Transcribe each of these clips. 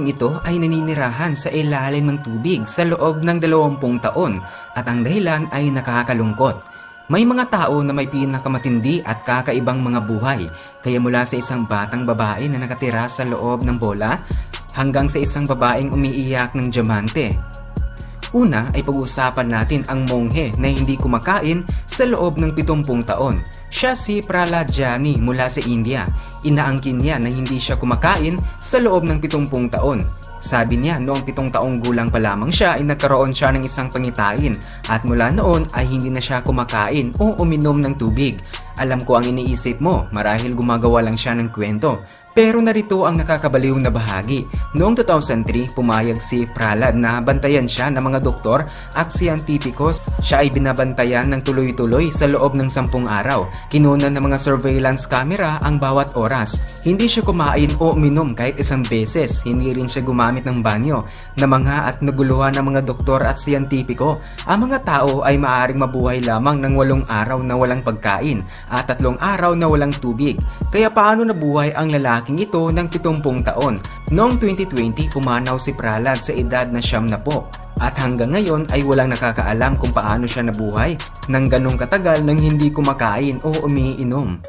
lalaking ito ay naninirahan sa ilalim ng tubig sa loob ng 20 taon at ang dahilan ay nakakalungkot. May mga tao na may pinakamatindi at kakaibang mga buhay, kaya mula sa isang batang babae na nakatira sa loob ng bola hanggang sa isang babaeng umiiyak ng diamante. Una ay pag-uusapan natin ang monghe na hindi kumakain sa loob ng 70 taon. Siya si Prahlad Jani mula sa India. Inaangkin niya na hindi siya kumakain sa loob ng 70 taon. Sabi niya noong 7 taong gulang pa lamang siya ay nagkaroon siya ng isang pangitain at mula noon ay hindi na siya kumakain o uminom ng tubig. Alam ko ang iniisip mo, marahil gumagawa lang siya ng kwento. Pero narito ang nakakabaliw na bahagi. Noong 2003, pumayag si Prahlad na bantayan siya ng mga doktor at siyentipiko. Siya ay binabantayan ng tuloy-tuloy sa loob ng 10 araw. Kinunan ng mga surveillance camera ang bawat oras. Hindi siya kumain o uminom kahit isang beses. Hindi rin siya gumamit ng banyo. Namangha at naguluhan ng mga doktor at siyentipiko. Ang mga tao ay maaaring mabuhay lamang ng 8 araw na walang pagkain at 3 araw na walang tubig. Kaya paano nabuhay ang lalaki ito ng 70 taon. Noong 2020, pumanaw si Prahlad sa edad na 70 at hanggang ngayon ay walang nakakaalam kung paano siya nabuhay ng ganong katagal nang hindi kumakain o umiinom.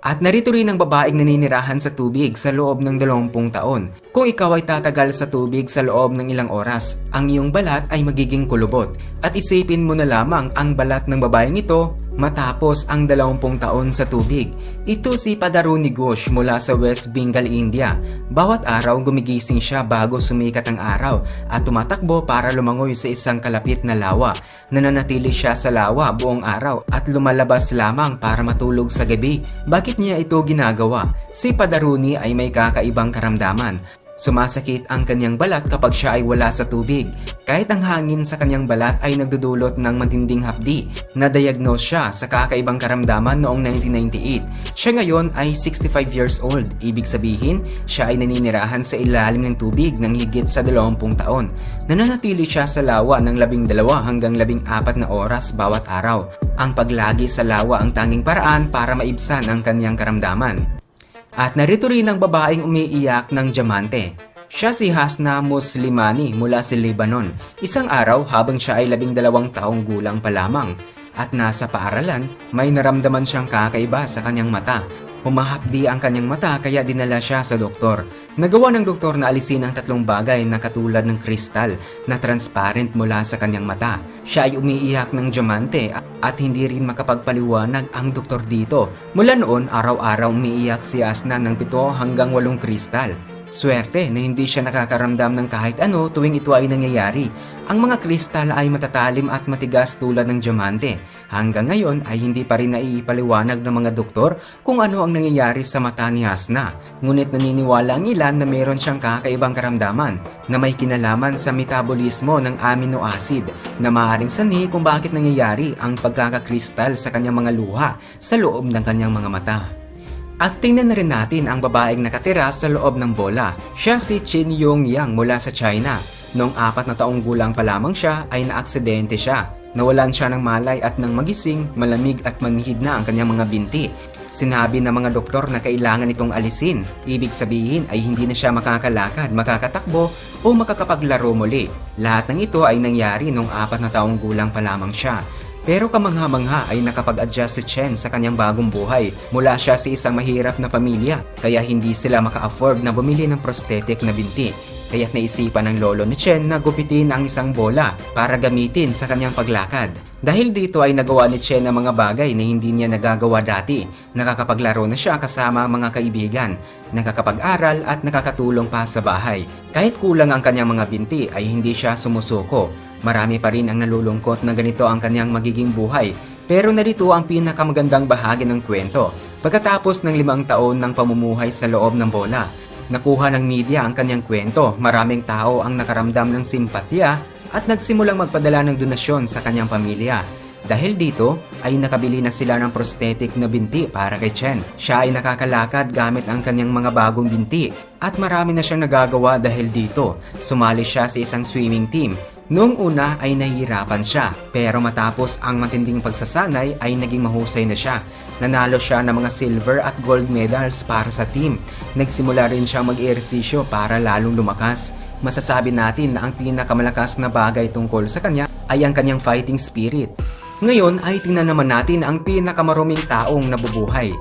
At narito rin ang babaeng naninirahan sa tubig sa loob ng 20 taon. Kung ikaw ay tatagal sa tubig sa loob ng ilang oras, ang iyong balat ay magiging kulubot. At isipin mo na lamang ang balat ng babaeng ito matapos ang 20 taon sa tubig. Ito si Padaruni Ghosh mula sa West Bengal, India. Bawat araw gumigising siya bago sumikat ang araw at tumatakbo para lumangoy sa isang kalapit na lawa. Nananatili siya sa lawa buong araw at lumalabas lamang para matulog sa gabi. Bakit niya ito ginagawa? Si Padaruni ay may kakaibang karamdaman. Sumasakit ang kanyang balat kapag siya ay wala sa tubig. Kahit ang hangin sa kanyang balat ay nagdudulot ng matinding hapdi. Na-diagnose siya sa kakaibang karamdaman noong 1998. Siya ngayon ay 65 years old. Ibig sabihin, siya ay naninirahan sa ilalim ng tubig ng higit sa 20 taon. Nananatili siya sa lawa ng 12 hanggang 14 na oras bawat araw. Ang paglagi sa lawa ang tanging paraan para maibsan ang kanyang karamdaman. At narito rin ang babaeng umiiyak ng diamante. Siya si Hasna Muslimani mula sa Lebanon. Isang araw habang siya ay 12 taong gulang pa lamang at nasa paaralan, may naramdaman siyang kakaiba sa kanyang mata. Humahapdi ang kanyang mata kaya dinala siya sa doktor. Nagawa ng doktor na alisin ang 3 bagay na katulad ng kristal na transparent mula sa kanyang mata. Siya ay umiiyak ng diamante at hindi rin makapagpaliwanag ang doktor dito. Mula noon, araw-araw umiiyak si Hasna ng 7 hanggang 8 kristal. Swerte na hindi siya nakakaramdam ng kahit ano tuwing ito ay nangyayari. Ang mga kristal ay matatalim at matigas tulad ng diamante. Hanggang ngayon ay hindi pa rin naiipaliwanag ng mga doktor kung ano ang nangyayari sa mata ni Hasna. Ngunit naniniwala ang ilan na mayroon siyang kakaibang karamdaman na may kinalaman sa metabolismo ng amino acid na maaaring sanhi kung bakit nangyayari ang pagkakakristal sa kanyang mga luha sa loob ng kanyang mga mata. At tingnan na rin natin ang babaeng nakatira sa loob ng bola. Siya si Chin Yong Yang mula sa China. Noong 4 na taong gulang pa lamang siya ay naaksidente siya. Nawalan siya ng malay at nang magising, malamig at manhid na ang kanyang mga binti. Sinabi ng mga doktor na kailangan itong alisin. Ibig sabihin ay hindi na siya makakalakad, makakatakbo o makakapaglaro muli. Lahat ng ito ay nangyari noong 4 na taong gulang pa lamang siya. Pero kamangha-mangha ay nakapag-adjust si Chen sa kanyang bagong buhay. Mula siya sa isang mahirap na pamilya, kaya hindi sila maka-afford na bumili ng prosthetic na binti. Kaya't naisipan ng lolo ni Chen na gupitin ang isang bola para gamitin sa kanyang paglakad. Dahil dito ay nagawa ni Chen ang mga bagay na hindi niya nagagawa dati. Nakakapaglaro na siya kasama ang mga kaibigan, nakakapag-aral at nakakatulong pa sa bahay. Kahit kulang ang kanyang mga binti ay hindi siya sumusuko. Marami pa rin ang nalulungkot na ganito ang kanyang magiging buhay. Pero narito ang pinakamagandang bahagi ng kwento. Pagkatapos ng 5 taon ng pamumuhay sa loob ng bola, nakuha ng media ang kanyang kwento. Maraming tao ang nakaramdam ng simpatya at nagsimulang magpadala ng donasyon sa kanyang pamilya. Dahil dito ay nakabili na sila ng prosthetic na binti para kay Chen. Siya ay nakakalakad gamit ang kanyang mga bagong binti at marami na siyang nagagawa dahil dito. Sumali siya sa isang swimming team. Noong una ay nahihirapan siya, pero matapos ang matinding pagsasanay ay naging mahusay na siya. Nanalo siya ng mga silver at gold medals para sa team. Nagsimula rin siya mag-ehersisyo para lalong lumakas. Masasabi natin na ang pinakamalakas na bagay tungkol sa kanya ay ang kanyang fighting spirit. Ngayon ay tingnan naman natin ang pinakamaruming taong nabubuhay.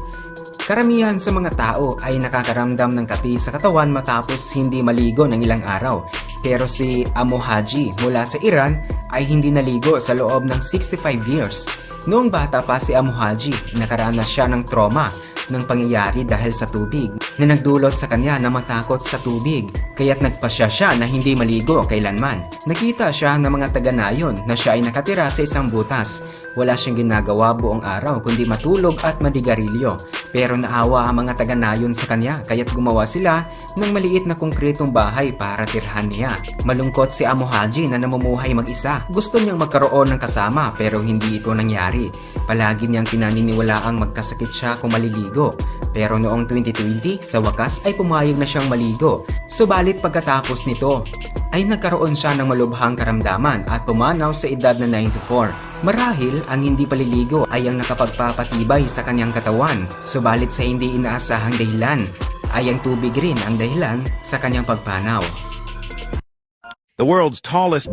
Karamihan sa mga tao ay nakakaramdam ng kati sa katawan matapos hindi maligo ng ilang araw. Pero si Amo Haji mula sa Iran ay hindi naligo sa loob ng 65 years. Noong bata pa si Amo Haji, nakaranas siya ng trauma ng pangyayari dahil sa tubig na nagdulot sa kanya na matakot sa tubig, kaya't nagpasya siya na hindi maligo kailanman. Nakita siya ng mga taga-nayon na siya ay nakatira sa isang butas. Wala siyang ginagawa buong araw kundi matulog at madigarilyo. Pero naawa ang mga taga-nayon sa kanya kaya't gumawa sila ng maliit na konkretong bahay para tirhan niya. Malungkot si Amo Haji na namumuhay mag-isa. Gusto niyang magkaroon ng kasama pero hindi ito nangyari. Palagi niyang pinaniniwalaang magkasakit siya kung maliligo. Pero noong 2020, sa wakas ay pumayag na siyang maligo. Subalit pagkatapos nito, ay nagkaroon siya ng malubhang karamdaman at pumanaw sa edad na 94. Marahil ang hindi paliligo ay ang nakapagpapatibay sa kanyang katawan. Subalit sa hindi inaasahang dahilan, ay ang tubig rin ang dahilan sa kanyang pagpanaw. The world's tallest